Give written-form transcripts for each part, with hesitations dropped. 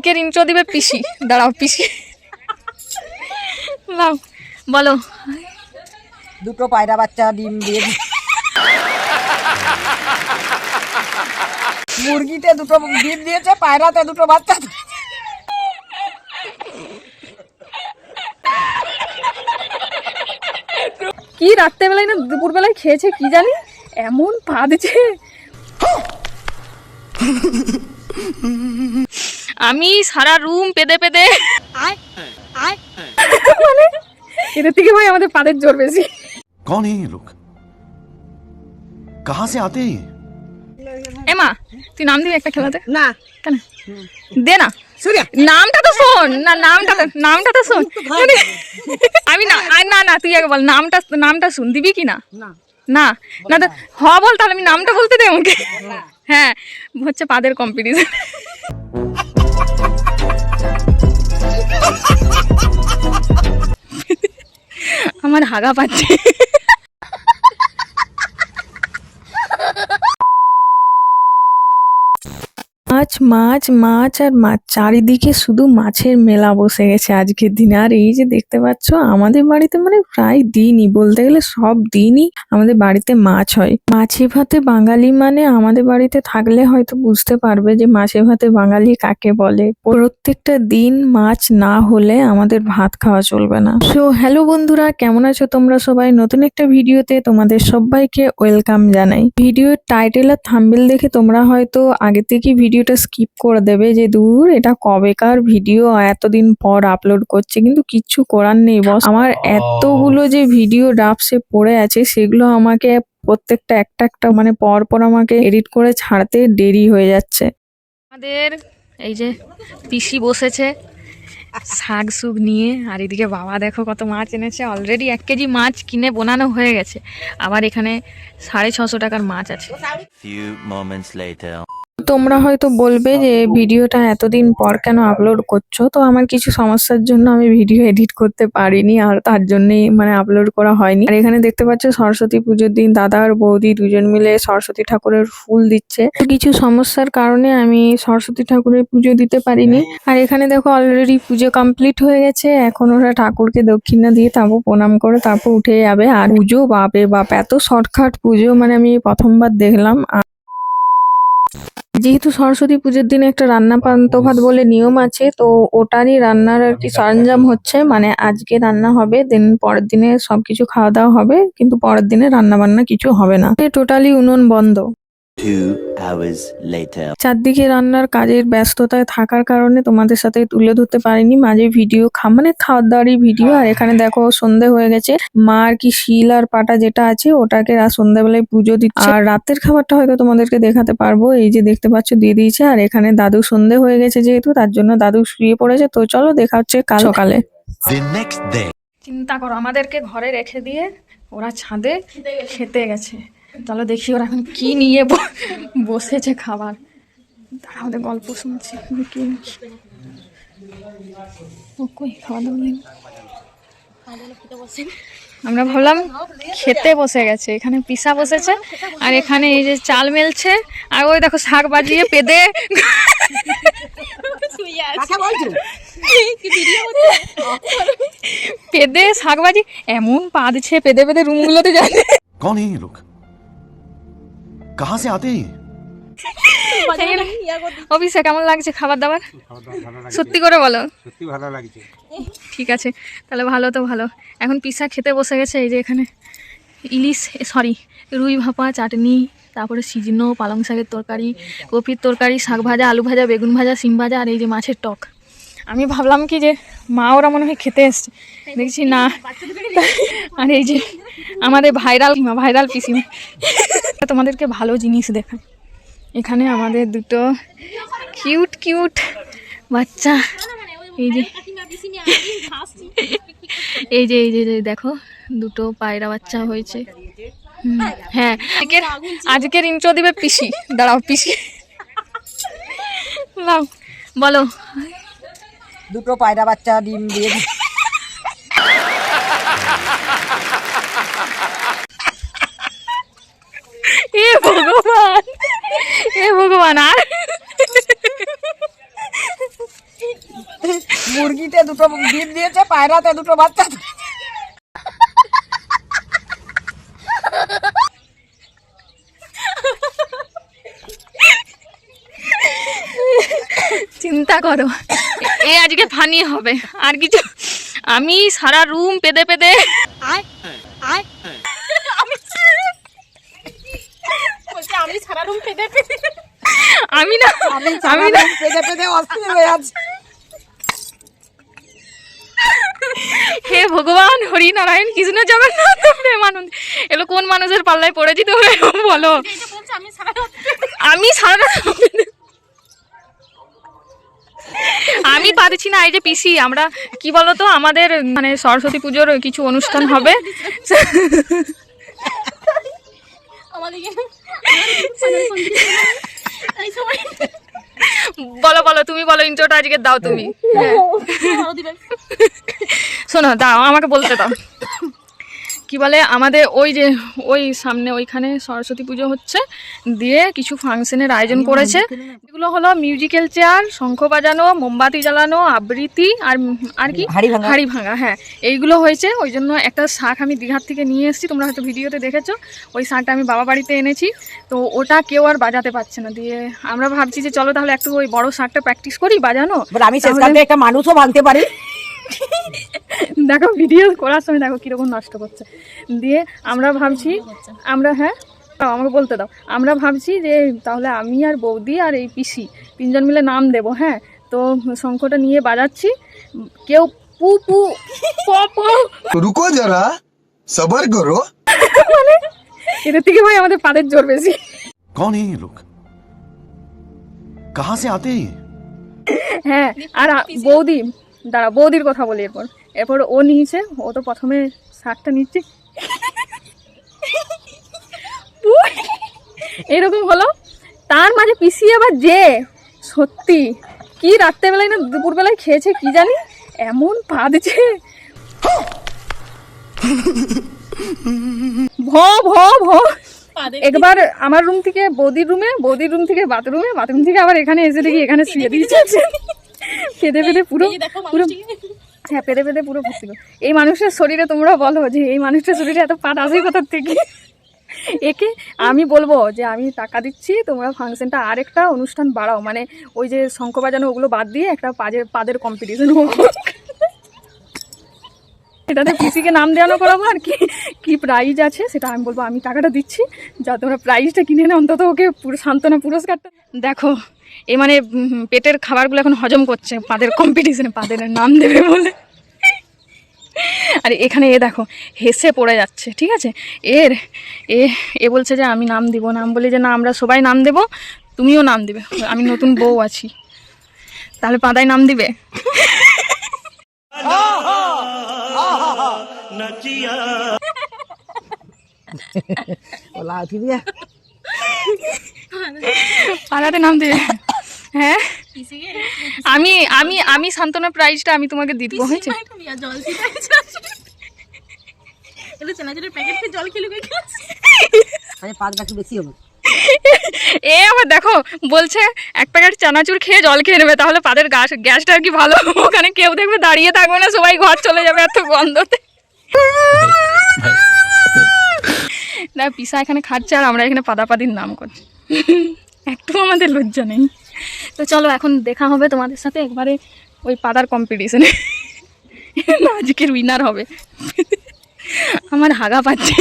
কে intro দিবে পিসি, দাঁড়াও পিসি নাও বলো। দুটো পায়রা বাচ্চা ডিম দিয়ে মুরগিতে দুটো ডিম দিয়েছে, পায়রাতে দুটো বাচ্চা। কি রাত্রেবেলায় না দুপুর বেলায় খেয়েছে কি জানি, এমন পাদছে। আমি সারা রুম পেদে পেদে মানে এদের থেকে ভাই আমাদের পাদের জোর বেশি। कौन है ये लोग? कहाँ से आते हैं? এমা তুই নাম দিবি একটা খেলাতে না কেন দে না, সূর্য নামটা তো শোন না, নামটা তো শোন। আমি না না না তুই আগে বল নামটা শুন, দিবি কি না? না না না হ বল, তাহলে আমি নামটা বলতে দে আমাকে। হ্যাঁ হচ্ছে পাদের কম্পিটিশন। আমার হাগা পাচ্ছে। মাছ মাছ মাছ আর মাছ, চারিদিকে শুধু মাছের মেলা বসে গেছে আজকের দিনে। আর এই যে দেখতে পাচ্ছ আমাদের বাড়িতে মানে প্রায় দিনই বলতে গেলে সব দিনই আমাদের বাড়িতে মাছ হয়। মাছে ভাতে বাঙালি মানে আমাদের বাড়িতে থাকলে হয়তো বুঝতে পারবে যে মাছে ভাতে বাঙালি কাকে বলে। প্রত্যেকটা দিন মাছ না হলে আমাদের ভাত খাওয়া চলবে না। সো হ্যালো বন্ধুরা, কেমন আছো তোমরা সবাই? নতুন একটা ভিডিওতে তোমাদের সবাইকে ওয়েলকাম জানাই। ভিডিওর টাইটেল আর থাম্বনেল দেখে তোমরা হয়তো আগে থেকে ভিডিওটা স্কিপ করে দেবে যে দূর এটা কবেকার ভিডিও, এতদিন পর আপলোড করছে। কিন্তু কিচ্ছু করার নেই বস, আমার এতগুলো যে ভিডিও ড্রাফটসে পড়ে আছে সেগুলো আমাকে প্রত্যেকটা একটা মানে পর আমাকে এডিট করে ছাড়তে দেরি হয়ে যাচ্ছে। আমাদের এই যে পিসি বসেছে শাক সুগ নিয়ে, আর এদিকে বাবা দেখো কত মাছ এনেছে। অলরেডি 1 কেজি মাছ কিনে বোনানো হয়ে গেছে, আবার এখানে 650 টাকার মাছ আছে। তোমরা হয়তো বলবে যে ভিডিওটা এতদিন পর কেন আপলোড করছো, তো আমার কিছু সমস্যার জন্য আমি ভিডিও এডিট করতে পারিনি, আর তার জন্যই মানে আপলোড করা হয়নি। আর এখানে দেখতে পাচ্ছ সরস্বতী পুজোর দিন দাদা আর বৌদি দুজন মিলে সরস্বতী ঠাকুরের ফুল দিচ্ছে। কিছু সমস্যার কারণে আমি সরস্বতী ঠাকুরের পুজো দিতে পারিনি। আর এখানে দেখো অলরেডি পুজো কমপ্লিট হয়ে গেছে, এখন ওরা ঠাকুরকে দক্ষিণা দিয়ে তারপর প্রণাম করে তারপর উঠে যাবে। আর পুজো বাপে বাপ এত শর্টকাট পুজো মানে আমি প্রথমবার দেখলাম। যেহেতু সরস্বতী পুজোর দিনে একটা রান্না পান্তা ভাত বলে নিয়ম আছে, তো ওটারই রান্নার আর কি সরঞ্জাম হচ্ছে, মানে আজকে রান্না হবে, দেন পরের দিনে সবকিছু খাওয়া দাওয়া হবে, কিন্তু পরের দিনে রান্না বান্না কিছু হবে না, টোটালি উনুন বন্ধ। 2 hours later. চারদিকে রান্নার কাজের ব্যস্ততায় থাকার কারণে তোমাদের সাথে তুলে ধরতে পারিনি মাঝে ভিডিও, মানে খাওয়ার দাওয়ারই ভিডিও। আর এখানে দেখো সন্ধে হয়ে গেছে, মা আর কি শিল আর পাটা যেটা আছে ওটাকে সন্ধ্যাবেলায় পুজো দিচ্ছে। আর রাতের খাবারটা হয়তো তোমাদেরকে দেখাতে পারবো, এই যে দেখতে পাচ্ছ দিয়ে দিয়েছে। আর এখানে দাদু সন্ধে হয়ে গেছে যেহেতু, তার জন্য দাদু শুয়ে পড়েছে। তো চলো দেখা হচ্ছে কাল সকালে। The next day. চিন্তা করো, আমাদেরকে ঘরে রেখে দিয়ে ওরা ছাদে খেতে গেছে। চলো দেখি ওরা এখন কি নিয়ে বসেছে খাবার। তারা আমাদের গল্প শুনছি কি কই খাওয়া দাওয়া নেই। আমরা ভাবলাম খেতে বসে গেছে, এখানে পিসা বসেছে আর এখানে এই যে চাল মেলছে, আর ওই দেখো শাক বাজিয়ে পেদে পেদে শাক বাজি এমন পাদছে, পেদে পেদে রুমগুলোতে যায়। कौन है ये लोग? कहाँ से आते हैं? অফিসে কেমন লাগছে খাবার দাবার? সত্যি করে বলো। সত্যি ভালো লাগছে। ঠিক আছে তাহলে ভালো তো ভালো। এখন পিসা খেতে বসে গেছে। এই যে এখানে ইলিশ রুই ভাপা, চাটনি, তারপরে সিজনো পালং শাকের তরকারি, কপির তরকারি, শাক ভাজা, আলু ভাজা, বেগুন ভাজা, সিম ভাজা, আর এই যে মাছের টক। আমি ভাবলাম কি যে মা ওরা মনে হয় খেতে এসছে, দেখছি না। আর এই যে আমাদের ভাইরাল পিসিমা। তোমাদেরকে ভালো জিনিস দেখায়, এখানে আমাদের দুটো কিউট বাচ্চা, এই যে দেখো দুটো পায়রা বাচ্চা হয়েছে। হ্যাঁ আজকের ইন্ট্রো দিবে পিসি, দাঁড়াও পিসি নাও বলো। দুটো পায়রা বাচ্চা ডিম দিয়ে এ ভগবান আর মুরগিতে দুটো ডিম দিয়েছে, পায়রাতে দুটো বাচ্চা। চিন্তা করো, এ আজকে ফানি হবে আর কিছু। আমি সারা রুম পেদে পেদে আমি সারা রুম পেদে পেদে আমি না পেটে পেটে অস্থির হয়ে আছে। হে ভগবান, হরি নারায়ণ কৃষ্ণ জগন্নাথ প্রেমানন্দ, এগুলো কোন মানুষের পাল্লায় পড়েছি তোমরা বলো। আমি সারা রাত আমি পারছি না। এই যে পিসি, আমরা কি বলতো, আমাদের মানে সরস্বতী পুজোর কিছু অনুষ্ঠান হবে। বলো বলো, তুমি বলো, ইন্ট্রোটা আজকে দাও তুমি। শোনো, দাও আমাকে বলতে দাও। কি বলে, আমাদের ওই যে ওই সামনে ওইখানে সরস্বতী পুজো হচ্ছে, দিয়ে কিছু ফাংশনের আয়োজন করেছে। এগুলো হলো মিউজিক্যাল চেয়ার, শঙ্খ বাজানো, মোমবাতি জ্বালানো, আবৃত্তি আর কি হাড়ি ভাঙা। হ্যাঁ, এইগুলো হয়েছে। ওই জন্য একটা শাঁখ আমি দীঘার থেকে নিয়ে এসেছি, তোমরা হয়তো ভিডিওতে দেখেছো। ওই শাঁখটা আমি বাবা বাড়িতে এনেছি, তো ওটা কেউ আর বাজাতে পারছে না। দিয়ে আমরা ভাবছি যে চলো তাহলে একটু ওই বড় শাঁখটা প্র্যাকটিস করি বাজানো। আমি শেষকালে একটা মানুষও ভাঙতে পারি। দেখো ভিডিও করার সময় দেখো কিরকম নষ্ট করছে। দিয়ে আমরা ভাবছি, আমরা হ্যাঁ আমাকে বলতে দাও, আমরা ভাবছি যে তাহলে আমি আর বৌদি আর এই পিসি তিনজন মিলে নাম দেব। হ্যাঁ, তো শঙ্খটা নিয়ে বাজাচ্ছি, কেউ পু পু প প, रुको जरा सबर करो। মানে এদের থেকে ভাই আমাদের পাদের জোর বেশি। कौन है ये लोग, कहाँ से आते हैं? হ্যাঁ, আর বৌদি, দাঁড়া বৌদির কথা বলি। এরপর ও নিয়েছে, ও তো প্রথমে শাকটা নিচ্ছে, এরকম হলো। তার মাঝে পিসি আবার যে সত্যি কি রাত্রেবেলায় না দুপুরবেলায় খেয়েছে কি জানি, এমন পাদছে ভ ভ ভ। একবার আমার রুম থেকে বৌদির রুমে, বৌদির রুম থেকে বাথরুমে, বাথরুম থেকে আবার এখানে এসে দেখি এখানে শুয়ে দিয়েছে। পেদে পেদে পুরো পুরো, হ্যাঁ পেদে পেদে পুরো ভর্তি। এই মানুষের শরীরে তোমরা বলো যে এই মানুষটার শরীরে এত পাট আসে কোথার থেকে? একে আমি বলবো যে আমি টাকা দিচ্ছি, তোমরা ফাংশনটা আরেকটা অনুষ্ঠান বাড়াও, মানে ওই যে শঙ্খ বাজানো ওগুলো বাদ দিয়ে একটা পাদের কম্পিটিশন হোক। এটাতে পিসিকে নাম দেওয়ানো করাবো, আর কি প্রাইজ আছে সেটা আমি বলবো আমি টাকাটা দিচ্ছি, যা তোমরা প্রাইজটা কিনে না, অন্তত ওকে পুরো সান্ত্বনা পুরস্কারটা। দেখো এই মানে পেটের খাবারগুলো এখন হজম করছে পাদের কম্পিটিশনে, পাদের নাম দেবে বলে। আর এখানে এ দেখো হেসে পড়ে যাচ্ছে, ঠিক আছে। এ বলছে যে আমি নাম দিব, নাম বলি যে না আমরা সবাই নাম দেব, তুমিও নাম দিবে, আমি নতুন বউ আছি। তাহলে পাদায় নাম দিবে। পাদাতে নাম দিবে। হ্যাঁ, আমি আমি আমি সান্ত্বনা প্রাইজটা আমি তোমাকে দিয়ে দেবো, হয়েছে। এ আমার দেখো বলছে এক প্যাকেট চানাচুর খেয়ে জল খেয়ে নেবে, তাহলে পাদের গ্যাসটা আর কি ভালো, ওখানে কেউ দেখবে দাঁড়িয়ে থাকবে না, সবাই ঘর চলে যাবে এত গন্ধতে। না পিসা এখানে খাচ্ছে আর আমরা এখানে পাদাপাদির নাম করছি, একটু আমাদের লজ্জা নেই। তো চলো এখন দেখা হবে তোমাদের সাথে একবারে ওই পাদার কম্পিটিশনে, আজকের উইনার হবে। আমার হাগা পাচ্ছে।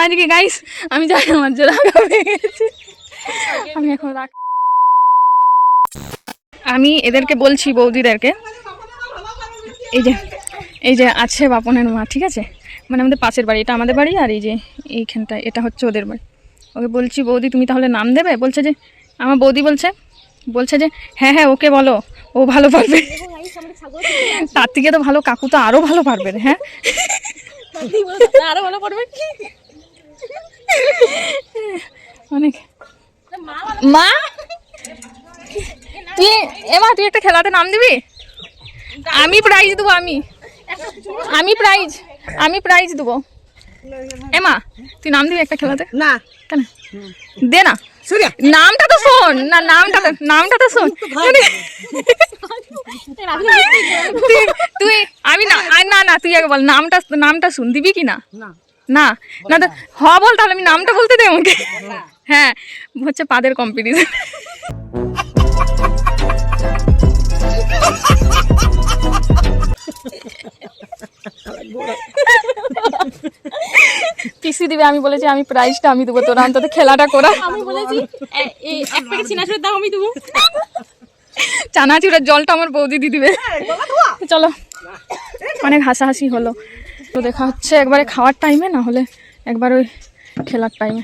আজকে গাইস আমি জানি আমার জোর হাগা পেয়ে গেছে, আমি এখন রাখ। আমি এদেরকে বলছি বৌদিদেরকে, এই যে আছে বাপনের মা, ঠিক আছে, মানে আমাদের পাশের বাড়ি, এটা আমাদের বাড়ি, আর এই যে এইখানটা এটা হচ্ছে ওদের বাড়ি। ওকে বলছি বৌদি তুমি তাহলে নাম দেবে, বলছে যে আমার বৌদি বলছে যে হ্যাঁ হ্যাঁ ওকে বলো, ও ভালো পারবে। তার থেকে তো ভালো কাকু তো আরো ভালো পারবে। হ্যাঁ আরো ভালো পারবে অনেক। মা তুই একটা খেলাতে নাম দিবি, আমি প্রাইজ দেবো, আমি প্রাইজ। আমি প্রাইজ দেবো। এমা তুই নাম দিবি একটা খেলাতে? না কেন? দে না, সুরিয়া নামটা তো শোন না, নামটা তো শোন। তুই আমি না না না তুই আগে বল নামটা শুন, দিবি কি না? না না তো হ বল, তাহলে আমি নামটা বলতে দে আমাকে। হ্যাঁ হচ্ছে পাদের কম্পিটিশন। পিসি দিবে, আমি বলেছি আমি প্রাইজটা আমি দেবো, তোরা অন্তত খেলাটা করা। আমি বলেছি এই এক প্যাকেট চিনাচুরের দাম আমি দেবো। চানাচুরের জলটা আমার বৌদি দিয়ে দিবে। চলো অনেক হাসাহাসি হলো, তো দেখা হচ্ছে একবারে খাওয়ার টাইমে, না হলে একবার ওই খেলার টাইমে।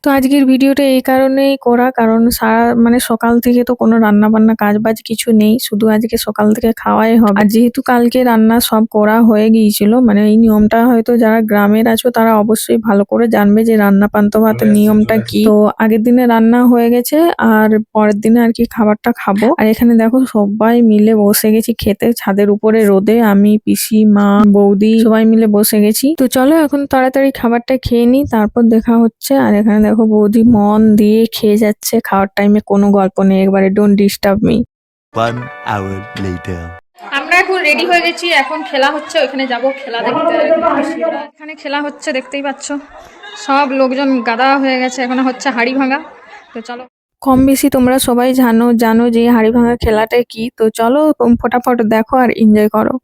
তো আজকের ভিডিওটা এই কারণেই করা, কারণ সারা মানে সকাল থেকে তো কোনো রান্না বান্না কাজ বাজ কিছু নেই, শুধু আজকে সকাল থেকে খাওয়াই হবে। আর যেহেতু কালকে রান্না সব করা হয়ে গিয়েছিল, মানে এই নিয়মটা হয়তো যারা গ্রামের আছো তারা অবশ্যই ভালো করে জানবে যে রান্না পান্তা ভাতের নিয়মটা কি। তো আগের দিনে রান্না হয়ে গেছে, আর পরের দিনে আর কি খাবারটা খাবো। আর এখানে দেখো সবাই মিলে বসে গেছি খেতে, ছাদের উপরে রোদে, আমি পিসি মা বৌদি সবাই মিলে বসে গেছি। তো চলো এখন তাড়াতাড়ি খাবারটা খেয়ে নিই, তারপর দেখা হচ্ছে। আর এখানে দেখো বৌদি মন দিয়ে খেয়ে যাচ্ছে, খাওয়ার টাইমে কোনো গল্প নেই, একবারে don't disturb me. 1 hour later. আমরা এখন রেডি হয়ে গেছি, এখন খেলা হচ্ছে, ওখানে যাব খেলা দেখতে। এখানে খেলা হচ্ছে দেখতেই পাচ্ছ, সব লোকজন গাদা হয়ে গেছে, এখন হচ্ছে হাড়ি ভাঙা। তো চলো, কম বেশি তোমরা সবাই জানো যে হাড়ি ভাঙা খেলাটা কি। তো চলো ফটাফট দেখো আর এনজয় করো।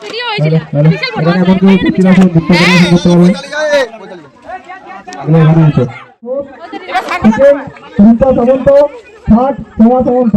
ভিডিও হয়েছিল বিশাল বড়। এখানে এমন কেউ ব্যক্তি আছে যুক্ত করতে পারবে? এগুলো এখানে আছে। রূপা সামন্ত, থার্ড সোমা সামন্ত।